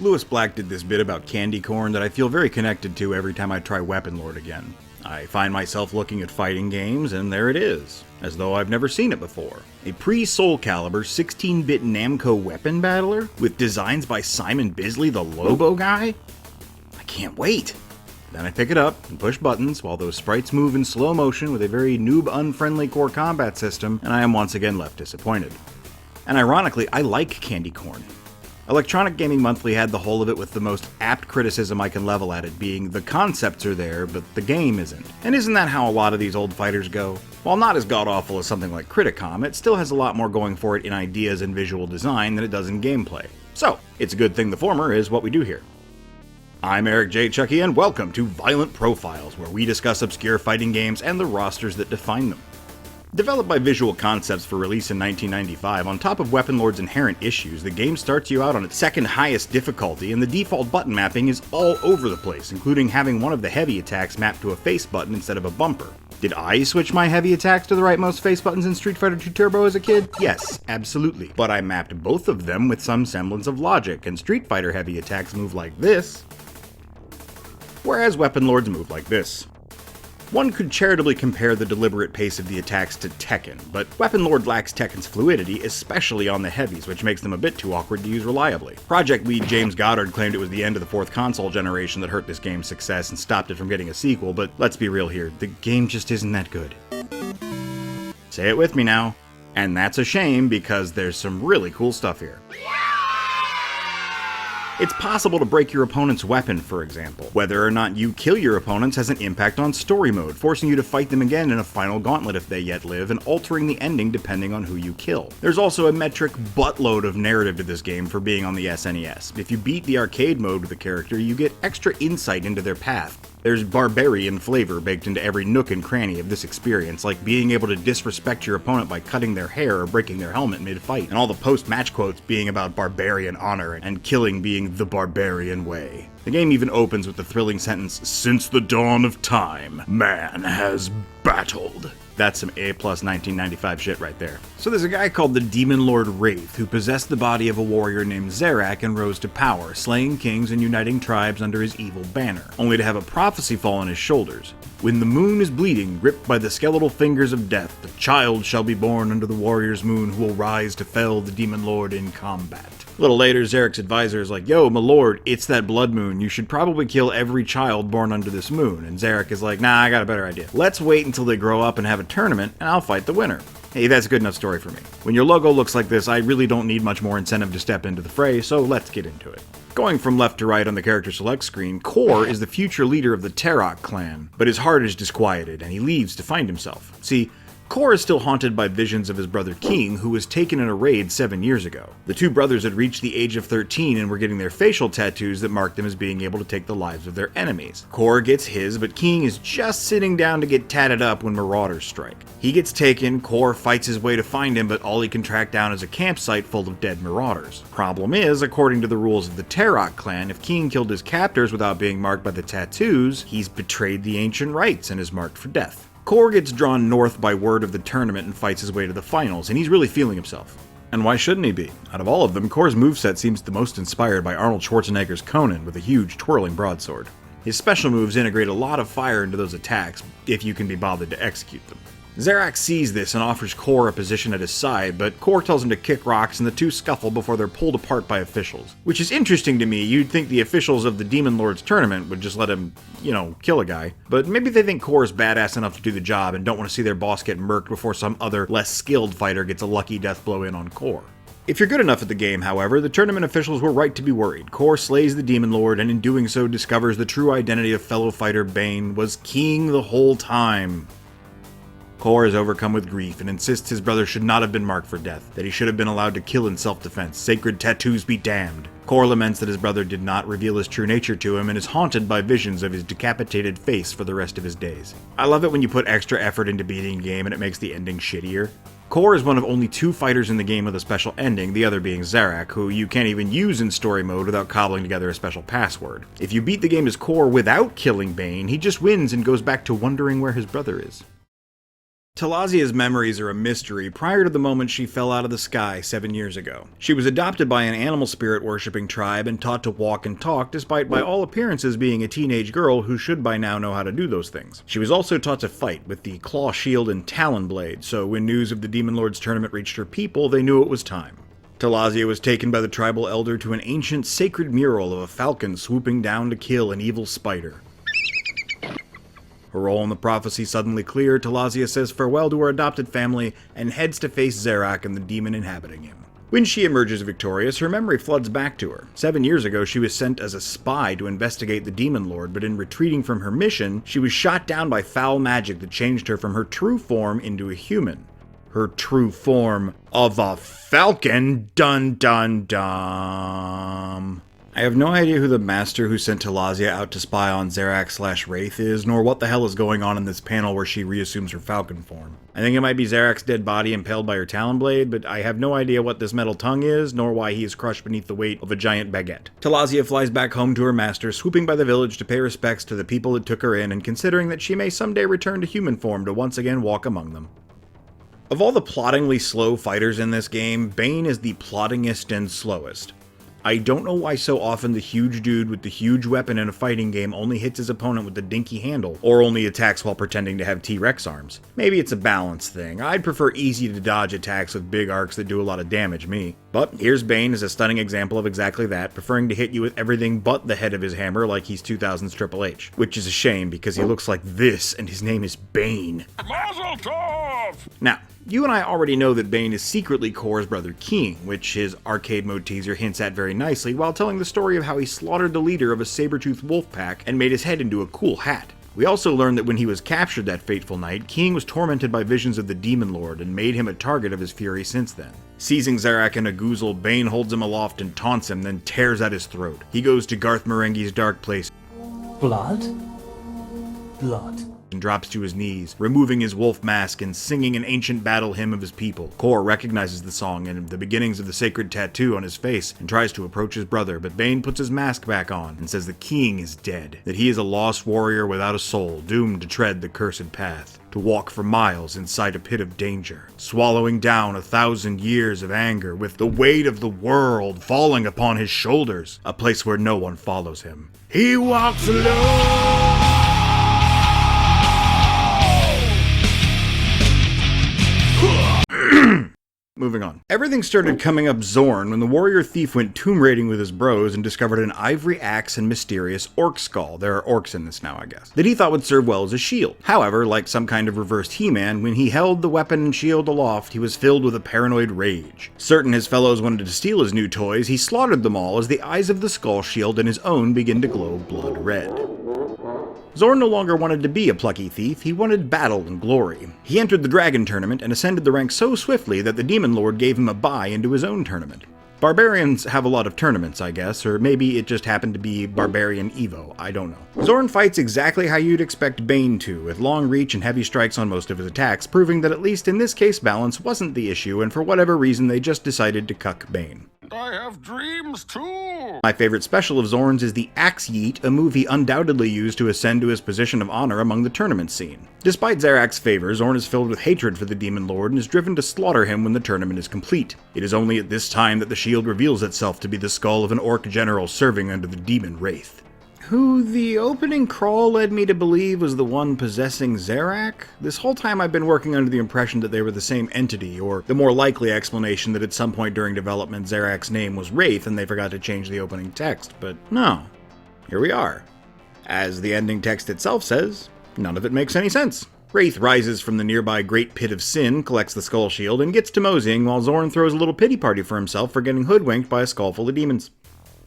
Lewis Black did this bit about candy corn that I feel very connected to every time I try Weaponlord again. I find myself looking at fighting games, and there it is, as though I've never seen it before. A pre-Soul Calibur 16-bit Namco weapon battler with designs by Simon Bisley, the Lobo guy? I can't wait! Then I pick it up and push buttons while those sprites move in slow motion with a very noob-unfriendly core combat system, and I am once again left disappointed. And ironically, I like candy corn. Electronic Gaming Monthly had the whole of it with the most apt criticism I can level at it being the concepts are there, but the game isn't. And isn't that how a lot of these old fighters go? While not as god-awful as something like Criticom, it still has a lot more going for it in ideas and visual design than it does in gameplay. So, it's a good thing the former is what we do here. I'm Eric J. Chucky, and welcome to Violent Profiles, where we discuss obscure fighting games and the rosters that define them. Developed by Visual Concepts for release in 1995, on top of Weaponlord's inherent issues, the game starts you out on its second highest difficulty, and the default button mapping is all over the place, including having one of the heavy attacks mapped to a face button instead of a bumper. Did I switch my heavy attacks to the rightmost face buttons in Street Fighter II Turbo as a kid? Yes, absolutely. But I mapped both of them with some semblance of logic, and Street Fighter heavy attacks move like this, whereas Weaponlord's move like this. One could charitably compare the deliberate pace of the attacks to Tekken, but Weaponlord lacks Tekken's fluidity, especially on the heavies, which makes them a bit too awkward to use reliably. Project lead James Goddard claimed it was the end of the fourth console generation that hurt this game's success and stopped it from getting a sequel, but let's be real here, the game just isn't that good. Say it with me now. And that's a shame, because there's some really cool stuff here. It's possible to break your opponent's weapon, for example. Whether or not you kill your opponents has an impact on story mode, forcing you to fight them again in a final gauntlet if they yet live, and altering the ending depending on who you kill. There's also a metric buttload of narrative to this game for being on the SNES. If you beat the arcade mode with a character, you get extra insight into their path. There's barbarian flavor baked into every nook and cranny of this experience, like being able to disrespect your opponent by cutting their hair or breaking their helmet mid-fight, and all the post-match quotes being about barbarian honor and killing being the barbarian way. The game even opens with the thrilling sentence, "Since the dawn of time, man has battled." That's some A+ 1995 shit right there. So there's a guy called the Demon Lord Wraith who possessed the body of a warrior named Zarack and rose to power, slaying kings and uniting tribes under his evil banner, only to have a prophecy fall on his shoulders. When the moon is bleeding, gripped by the skeletal fingers of death, a child shall be born under the warrior's moon who will rise to fell the Demon Lord in combat. A little later, Zarack's advisor is like, "Yo, my lord, it's that blood moon. You should probably kill every child born under this moon." And Zarack is like, "Nah, I got a better idea. Let's wait until they grow up and have a tournament, and I'll fight the winner." Hey, that's a good enough story for me. When your logo looks like this, I really don't need much more incentive to step into the fray, so let's get into it. Going from left to right on the character select screen, Kor is the future leader of the Zarack clan, but his heart is disquieted, and he leaves to find himself. See, Kor is still haunted by visions of his brother King, who was taken in a raid 7 years ago. The two brothers had reached the age of 13 and were getting their facial tattoos that marked them as being able to take the lives of their enemies. Kor gets his, but King is just sitting down to get tatted up when marauders strike. He gets taken, Kor fights his way to find him, but all he can track down is a campsite full of dead marauders. Problem is, according to the rules of the Zarack clan, if King killed his captors without being marked by the tattoos, he's betrayed the ancient rites and is marked for death. Kor gets drawn north by word of the tournament and fights his way to the finals, and he's really feeling himself. And why shouldn't he be? Out of all of them, Kor's moveset seems the most inspired by Arnold Schwarzenegger's Conan with a huge twirling broadsword. His special moves integrate a lot of fire into those attacks, if you can be bothered to execute them. Zarack sees this and offers Kor a position at his side, but Kor tells him to kick rocks and the two scuffle before they're pulled apart by officials. Which is interesting to me. You'd think the officials of the Demon Lord's tournament would just let him, kill a guy. But maybe they think Kor is badass enough to do the job and don't want to see their boss get murked before some other, less skilled fighter gets a lucky death blow in on Kor. If you're good enough at the game, however, the tournament officials were right to be worried. Kor slays the Demon Lord and in doing so discovers the true identity of fellow fighter Bane was King the whole time. Kor is overcome with grief and insists his brother should not have been marked for death, that he should have been allowed to kill in self-defense. Sacred tattoos be damned. Kor laments that his brother did not reveal his true nature to him and is haunted by visions of his decapitated face for the rest of his days. I love it when you put extra effort into beating a game and it makes the ending shittier. Kor is one of only 2 fighters in the game with a special ending, the other being Zarack, who you can't even use in story mode without cobbling together a special password. If you beat the game as Kor without killing Bane, he just wins and goes back to wondering where his brother is. Talazia's memories are a mystery prior to the moment she fell out of the sky 7 years ago. She was adopted by an animal spirit worshipping tribe and taught to walk and talk, despite by all appearances being a teenage girl who should by now know how to do those things. She was also taught to fight with the claw shield and talon blade, so when news of the Demon Lord's tournament reached her people, they knew it was time. Talazia was taken by the tribal elder to an ancient sacred mural of a falcon swooping down to kill an evil spider. Her role in the prophecy suddenly clear, Talazia says farewell to her adopted family and heads to face Zarack and the demon inhabiting him. When she emerges victorious, her memory floods back to her. 7 years ago, she was sent as a spy to investigate the Demon Lord, but in retreating from her mission, she was shot down by foul magic that changed her from her true form into a human. Her true form of a falcon, dun dun dun. I have no idea who the master who sent Talazia out to spy on Zarack/Wraith is, nor what the hell is going on in this panel where she reassumes her falcon form. I think it might be Zarack's dead body impaled by her talon blade, but I have no idea what this metal tongue is, nor why he is crushed beneath the weight of a giant baguette. Talazia flies back home to her master, swooping by the village to pay respects to the people that took her in, and considering that she may someday return to human form to once again walk among them. Of all the ploddingly slow fighters in this game, Bane is the ploddingest and slowest. I don't know why so often the huge dude with the huge weapon in a fighting game only hits his opponent with the dinky handle, or only attacks while pretending to have T-Rex arms. Maybe it's a balance thing. I'd prefer easy to dodge attacks with big arcs that do a lot of damage me. But here's Bane as a stunning example of exactly that, preferring to hit you with everything but the head of his hammer like he's 2000's Triple H. Which is a shame because he looks like this and his name is Bane. Mazel tov! Now, you and I already know that Bane is secretly Kor's brother King, which his arcade mode teaser hints at very nicely while telling the story of how he slaughtered the leader of a saber-toothed wolf pack and made his head into a cool hat. We also learned that when he was captured that fateful night, King was tormented by visions of the Demon Lord and made him a target of his fury since then. Seizing Zarack in a goozle, Bane holds him aloft and taunts him, then tears at his throat. He goes to Garth Marenghi's dark place. Blood? Blood. And drops to his knees, removing his wolf mask and singing an ancient battle hymn of his people. Kor recognizes the song and the beginnings of the sacred tattoo on his face and tries to approach his brother, but Bane puts his mask back on and says the king is dead, that he is a lost warrior without a soul, doomed to tread the cursed path, to walk for miles inside a pit of danger, swallowing down 1,000 years of anger with the weight of the world falling upon his shoulders, a place where no one follows him. He walks alone! Moving on. Everything started coming up Zorn when the warrior thief went tomb raiding with his bros and discovered an ivory axe and mysterious orc skull, there are orcs in this now I guess, that he thought would serve well as a shield. However, like some kind of reversed He-Man, when he held the weapon and shield aloft, he was filled with a paranoid rage. Certain his fellows wanted to steal his new toys, he slaughtered them all as the eyes of the skull shield and his own began to glow blood red. Zorn no longer wanted to be a plucky thief, he wanted battle and glory. He entered the Dragon Tournament and ascended the ranks so swiftly that the Demon Lord gave him a bye into his own tournament. Barbarians have a lot of tournaments, I guess, or maybe it just happened to be Barbarian Evo, I don't know. Zorn fights exactly how you'd expect Bane to, with long reach and heavy strikes on most of his attacks, proving that at least in this case balance wasn't the issue, and for whatever reason they just decided to cuck Bane. I have dreams too! My favorite special of Zorn's is the Axe Yeet, a move he undoubtedly used to ascend to his position of honor among the tournament scene. Despite Zarack's favor, Zorn is filled with hatred for the Demon Lord and is driven to slaughter him when the tournament is complete. It is only at this time that the shield reveals itself to be the skull of an orc general serving under the demon Wraith, who the opening crawl led me to believe was the one possessing Zarack. This whole time I've been working under the impression that they were the same entity, or the more likely explanation that at some point during development Zarack's name was Wraith and they forgot to change the opening text, but no. Here we are. As the ending text itself says, none of it makes any sense. Wraith rises from the nearby Great Pit of Sin, collects the skull shield, and gets to moseying while Zorn throws a little pity party for himself for getting hoodwinked by a skull full of demons.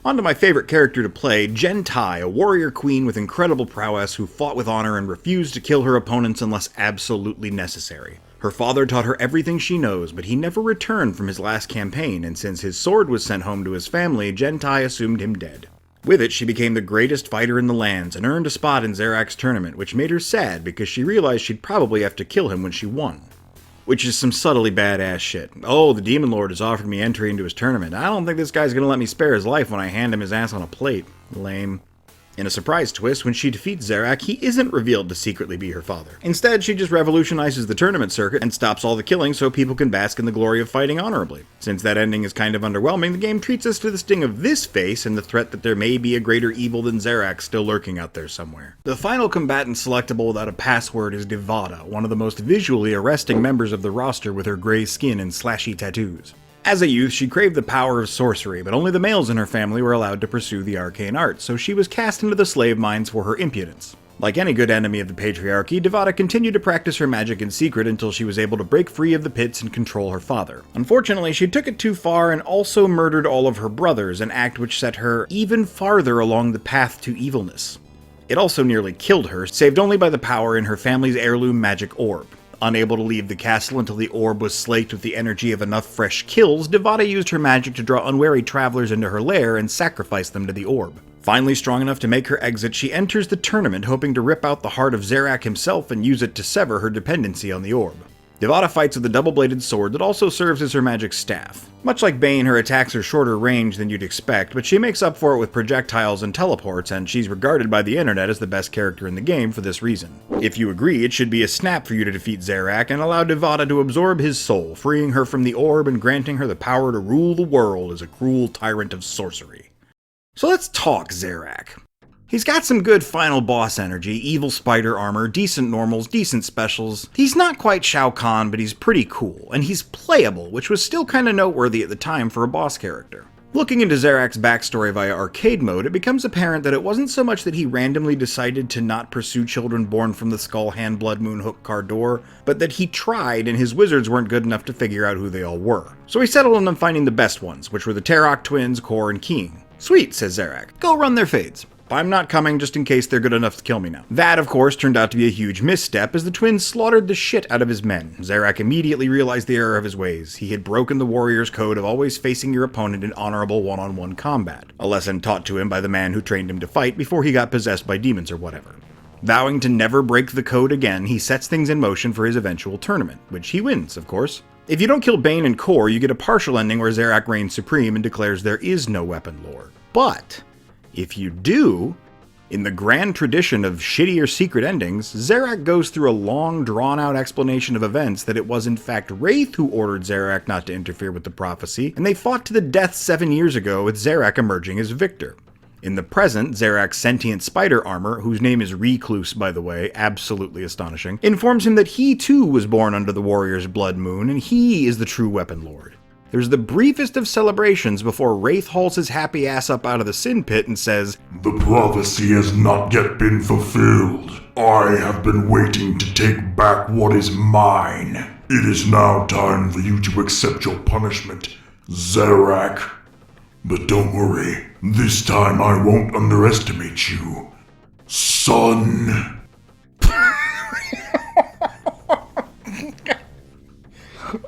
On to my favorite character to play, Gentai, a warrior queen with incredible prowess who fought with honor and refused to kill her opponents unless absolutely necessary. Her father taught her everything she knows, but he never returned from his last campaign, and since his sword was sent home to his family, Gentai assumed him dead. With it, she became the greatest fighter in the lands and earned a spot in Zarack's tournament, which made her sad because she realized she'd probably have to kill him when she won. Which is some subtly badass shit. Oh, the Demon Lord has offered me entry into his tournament. I don't think this guy's gonna let me spare his life when I hand him his ass on a plate. Lame. In a surprise twist, when she defeats Zarack, he isn't revealed to secretly be her father. Instead, she just revolutionizes the tournament circuit and stops all the killing so people can bask in the glory of fighting honorably. Since that ending is kind of underwhelming, the game treats us to the sting of this face and the threat that there may be a greater evil than Zarack still lurking out there somewhere. The final combatant selectable without a password is Devada, one of the most visually arresting members of the roster with her gray skin and slashy tattoos. As a youth, she craved the power of sorcery, but only the males in her family were allowed to pursue the arcane arts, so she was cast into the slave mines for her impudence. Like any good enemy of the patriarchy, Devada continued to practice her magic in secret until she was able to break free of the pits and control her father. Unfortunately, she took it too far and also murdered all of her brothers, an act which set her even farther along the path to evilness. It also nearly killed her, saved only by the power in her family's heirloom magic orb. Unable to leave the castle until the orb was slaked with the energy of enough fresh kills, Devada used her magic to draw unwary travelers into her lair and sacrifice them to the orb. Finally strong enough to make her exit, she enters the tournament hoping to rip out the heart of Zarack himself and use it to sever her dependency on the orb. Devada fights with a double-bladed sword that also serves as her magic staff. Much like Bane, her attacks are shorter range than you'd expect, but she makes up for it with projectiles and teleports, and she's regarded by the internet as the best character in the game for this reason. If you agree, it should be a snap for you to defeat Zarack and allow Devada to absorb his soul, freeing her from the orb and granting her the power to rule the world as a cruel tyrant of sorcery. So let's talk Zarack. He's got some good final boss energy, evil spider armor, decent normals, decent specials. He's not quite Shao Kahn, but he's pretty cool, and he's playable, which was still kinda noteworthy at the time for a boss character. Looking into Zarack's backstory via arcade mode, it becomes apparent that it wasn't so much that he randomly decided to not pursue children born from the Skull Hand Blood Moon Hook Car door, but that he tried and his wizards weren't good enough to figure out who they all were. So he settled on them finding the best ones, which were the Tarok twins, Kor, and King. Sweet, says Zarack. Go run their fades. I'm not coming just in case they're good enough to kill me now. That, of course, turned out to be a huge misstep as the twins slaughtered the shit out of his men. Zarack immediately realized the error of his ways. He had broken the warrior's code of always facing your opponent in honorable one-on-one combat, a lesson taught to him by the man who trained him to fight before he got possessed by demons or whatever. Vowing to never break the code again, he sets things in motion for his eventual tournament, which he wins, of course. If you don't kill Bane and Kor, you get a partial ending where Zarack reigns supreme and declares there is no Weaponlord. But if you do, in the grand tradition of shittier secret endings, Zarack goes through a long, drawn-out explanation of events that it was in fact Wraith who ordered Zarack not to interfere with the prophecy, and they fought to the death 7 years ago with Zarack emerging as victor. In the present, Zarack's sentient spider armor, whose name is Recluse by the way, absolutely astonishing, informs him that he too was born under the warrior's blood moon, and he is the true Weaponlord. There's the briefest of celebrations before Wraith hauls his happy ass up out of the sin pit and says, "The prophecy has not yet been fulfilled. I have been waiting to take back what is mine. It is now time for you to accept your punishment, Zarack. But don't worry, this time I won't underestimate you, son."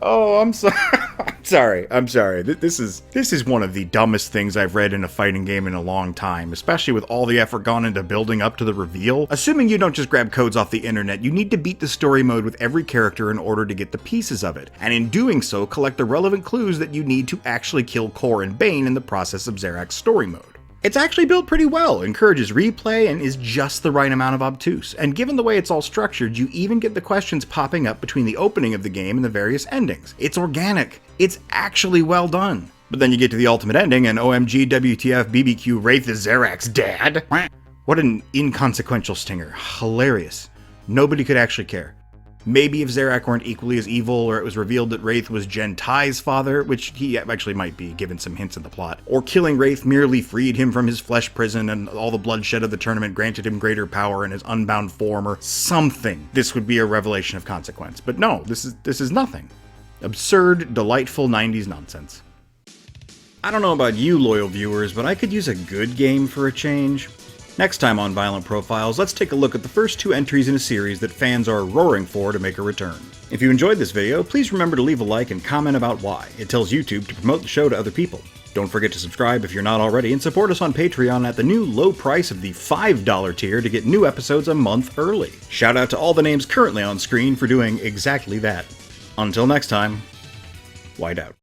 Oh, I'm sorry. I'm sorry. This is one of the dumbest things I've read in a fighting game in a long time, especially with all the effort gone into building up to the reveal. Assuming you don't just grab codes off the internet, you need to beat the story mode with every character in order to get the pieces of it, and in doing so, collect the relevant clues that you need to actually kill Kor and Bane in the process of Zarack's story mode. It's actually built pretty well, encourages replay, and is just the right amount of obtuse. And given the way it's all structured, you even get the questions popping up between the opening of the game and the various endings. It's organic. It's actually well done. But then you get to the ultimate ending, and OMG WTF BBQ Wraith is Zarack's dad. What an inconsequential stinger. Hilarious. Nobody could actually care. Maybe if Zarack weren't equally as evil, or it was revealed that Wraith was Gentai's father, which he actually might be, given some hints in the plot. Or killing Wraith merely freed him from his flesh prison, and all the bloodshed of the tournament granted him greater power in his unbound form, or something. This would be a revelation of consequence. But no, this is nothing. Absurd, delightful 90s nonsense. I don't know about you, loyal viewers, but I could use a good game for a change. Next time on Violent Profiles, let's take a look at the first 2 entries in a series that fans are roaring for to make a return. If you enjoyed this video, please remember to leave a like and comment about why. It tells YouTube to promote the show to other people. Don't forget to subscribe if you're not already, and support us on Patreon at the new low price of the $5 tier to get new episodes a month early. Shout out to all the names currently on screen for doing exactly that. Until next time, white out.